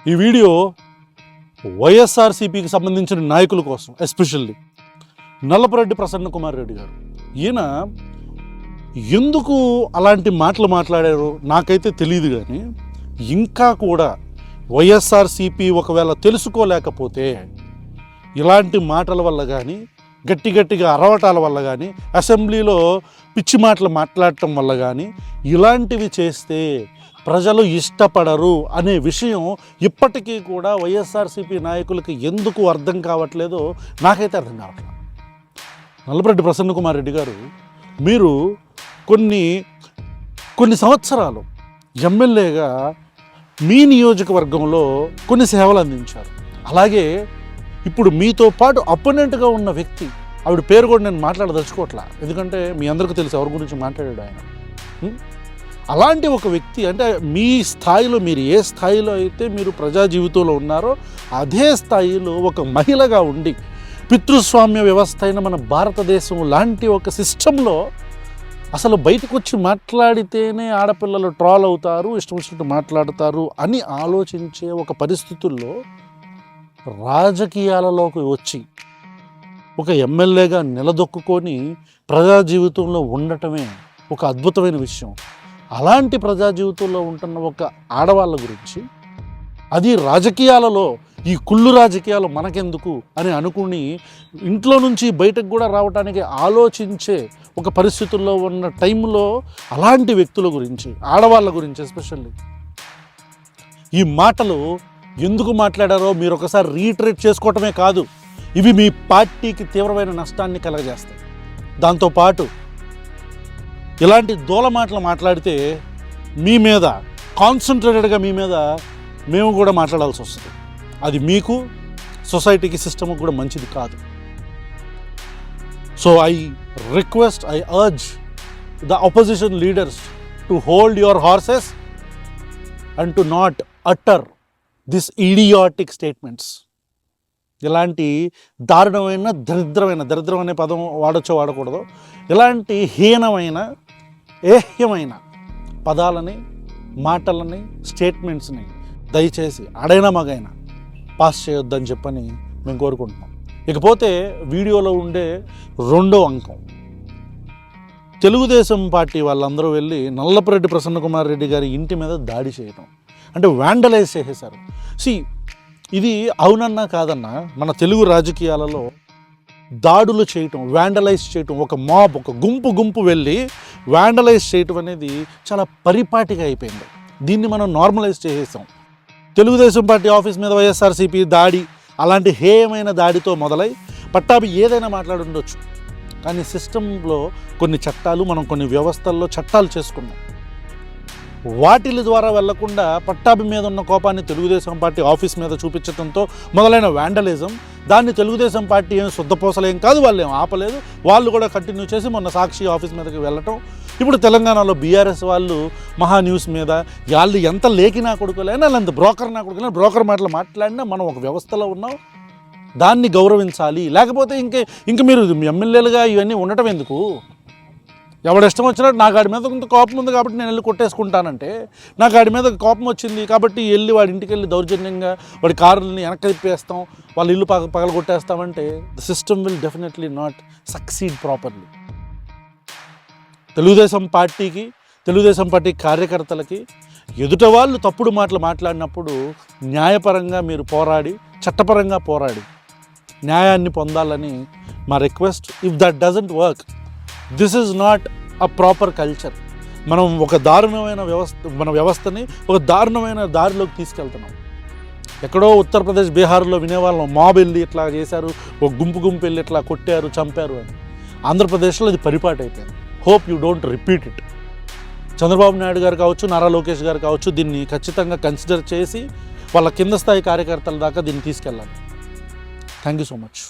ఈ వీడియో వైఎస్ఆర్సీపీకి సంబంధించిన నాయకుల కోసం, ఎస్పెషల్లీ నల్లపురెడ్డి ప్రసన్న కుమార్ రెడ్డి గారు. ఈయన ఎందుకు అలాంటి మాటలు మాట్లాడారో నాకైతే తెలియదు, కానీ ఇంకా కూడా వైఎస్ఆర్సీపీ ఒకవేళ తెలుసుకోలేకపోతే ఇలాంటి మాటల వల్ల కానీ, గట్టిగా అరవటాల వల్ల కానీ, అసెంబ్లీలో పిచ్చి మాటలు మాట్లాడటం వల్ల కానీ ఇలాంటివి చేస్తే ప్రజలు ఇష్టపడరు అనే విషయం ఇప్పటికీ కూడా వైఎస్ఆర్సీపీ నాయకులకి ఎందుకు అర్థం కావట్లేదో నాకైతే అర్థం కావట్లేదు. నల్లపురెడ్డి ప్రసన్న కుమార్ రెడ్డి గారు, మీరు కొన్ని సంవత్సరాలు ఎమ్మెల్యేగా మీ నియోజకవర్గంలో కొన్ని సేవలు అందించారు. అలాగే ఇప్పుడు మీతో పాటు అపోనెంట్గా ఉన్న వ్యక్తి, ఆవిడ పేరు కూడా నేను మాట్లాడదలుచుకోవట్లా, ఎందుకంటే మీ అందరికీ తెలుసు ఎవరి గురించి మాట్లాడాడు ఆయన. అలాంటి ఒక వ్యక్తి, అంటే మీ స్థాయిలో, మీరు ఏ స్థాయిలో అయితే మీరు ప్రజా జీవితంలో ఉన్నారో అదే స్థాయిలో ఒక మహిళగా ఉండి పితృస్వామ్య వ్యవస్థ అయిన మన భారతదేశం లాంటి ఒక సిస్టంలో అసలు బయటకు వచ్చి మాట్లాడితేనే ఆడపిల్లలు ట్రాల్ అవుతారు, ఇష్టం వచ్చినట్టు మాట్లాడతారు అని ఆలోచించే ఒక పరిస్థితుల్లో రాజకీయాలలోకి వచ్చి ఒక ఎమ్మెల్యేగా నిలదొక్కుని ప్రజా జీవితంలో ఉండటమే ఒక అద్భుతమైన విషయం. అలాంటి ప్రజా జీవితంలో ఉంటున్న ఒక ఆడవాళ్ళ గురించి, అది రాజకీయాలలో ఈ కుళ్ళు రాజకీయాలు మనకెందుకు అని అనుకుని ఇంట్లో నుంచి బయటకు కూడా రావడానికి ఆలోచించే ఒక పరిస్థితుల్లో ఉన్న టైంలో అలాంటి వ్యక్తుల గురించి, ఆడవాళ్ళ గురించి ఎస్పెషల్లీ ఈ మాటలు ఎందుకు మాట్లాడారో మీరు ఒకసారి రీట్రేట్ చేసుకోవటమే కాదు, ఇవి మీ పార్టీకి తీవ్రమైన నష్టాన్ని కలగజేస్తాయి. దాంతోపాటు ఇలాంటి దూల మాటలు మాట్లాడితే మీ మీద కాన్సన్ట్రేటెడ్గా మీ మీద మేము కూడా మాట్లాడాల్సి వస్తుంది. అది మీకు, సొసైటీకి, సిస్టమ్కి కూడా మంచిది కాదు. So I urge the opposition leaders to hold your horses and to not utter this idiotic statements. ఇలాంటి దారుణమైన, దరిద్రం అనే పదం వాడచ్చో వాడకూడదు, ఇలాంటి హీనమైన, ఏహ్యమైన పదాలని, మాటలని, స్టేట్మెంట్స్ని దయచేసి ఆడైనా మగైనా పాస్ చేయొద్దని చెప్పని మేము కోరుకుంటున్నాం. ఇకపోతే వీడియోలో ఉండే రెండో అంకం, తెలుగుదేశం పార్టీ వాళ్ళందరూ వెళ్ళి నల్లపురెడ్డి ప్రసన్న కుమార్ రెడ్డి గారి ఇంటి మీద దాడి చేయడం, అంటే వ్యాండలైజ్ చేసేశారు. ఇది అవునన్నా కాదన్నా మన తెలుగు రాజకీయాలలో దాడులు చేయటం, వ్యాండలైజ్ చేయటం, ఒక మాబ్, ఒక గుంపు వెళ్ళి వ్యాండలైజ్ చేయటం అనేది చాలా పరిపాటిగా అయిపోయింది. దీన్ని మనం నార్మలైజ్ చేసేసాం. తెలుగుదేశం పార్టీ ఆఫీస్ మీద వైఎస్ఆర్సీపీ దాడి, అలాంటి హేయమైన దాడితో మొదలై పట్టాభి ఏదైనా మాట్లాడుండొచ్చు, కానీ సిస్టంలో కొన్ని చట్టాలు, మనం కొన్ని వ్యవస్థల్లో చట్టాలు చేసుకున్నాం. వాటిల ద్వారా వెళ్లకుండా పట్టాభి మీద ఉన్న కోపాన్ని తెలుగుదేశం పార్టీ ఆఫీస్ మీద చూపించడంతో మొదలైన వ్యాండలిజం, దాన్ని తెలుగుదేశం పార్టీ ఏం శుద్ధపోసలేం కాదు, వాళ్ళు ఏం ఆపలేదు, వాళ్ళు కూడా కంటిన్యూ చేసి మొన్న సాక్షి ఆఫీస్ మీదకి వెళ్ళటం. ఇప్పుడు తెలంగాణలో బీఆర్ఎస్ వాళ్ళు మహా న్యూస్ మీద, వాళ్ళు ఎంత లేకినా కొడుకోలేనా, ఎంత బ్రోకర్ నా కొడుకులైనా, బ్రోకర్ మాటలు మాట్లాడినా మనం ఒక వ్యవస్థలో ఉన్నాం, దాన్ని గౌరవించాలి. లేకపోతే ఇంక మీరు ఎమ్మెల్యేలుగా ఇవన్నీ ఉండటం ఎందుకు? ఎవడిష్టం వచ్చినట్టు, నాకు వాడి మీద కొంత కోపం ఉంది కాబట్టి నేను వెళ్ళి కొట్టేసుకుంటానంటే, నాకు వాడి మీద కోపం వచ్చింది కాబట్టి వెళ్ళి వాడి ఇంటికి వెళ్ళి దౌర్జన్యంగా వాడి కారుని వెనక్కి తిప్పేస్తాం, వాళ్ళ ఇల్లు పగల కొట్టేస్తామంటే the system will definitely not succeed properly. Telugu Desam party కార్యకర్తలకి ఎదుట వాళ్ళు తప్పుడు మాటలు మాట్లాడినప్పుడు న్యాయపరంగా మీరు పోరాడి, చట్టపరంగా పోరాడి న్యాయాన్ని పొందాలని మా request. If that doesn't work, this is not a proper culture. మనం ఒక దారుణమైన మన వ్యవస్థని ఒక దారుణమైన దారిలోకి తీసుకెళ్తున్నాం. ఎక్కడో ఉత్తరప్రదేశ్, బీహార్లో వినేవాళ్ళం, మాబ్ వెళ్ళి ఇట్లా చేశారు, ఒక గుంపు వెళ్ళి ఇట్లా కొట్టారు, చంపారు అని. ఆంధ్రప్రదేశ్లో ఇది పరిపాటి అయిపోయింది. Hope you don't repeat it. Chandrababu Naidu గారు కావచ్చు, నారా లోకేష్ గారు కావచ్చు, దీన్ని ఖచ్చితంగా కన్సిడర్ చేసి వాళ్ళ కింద స్థాయి కార్యకర్తల దాకా దీన్ని తీసుకెళ్ళాలి. Thank you so much.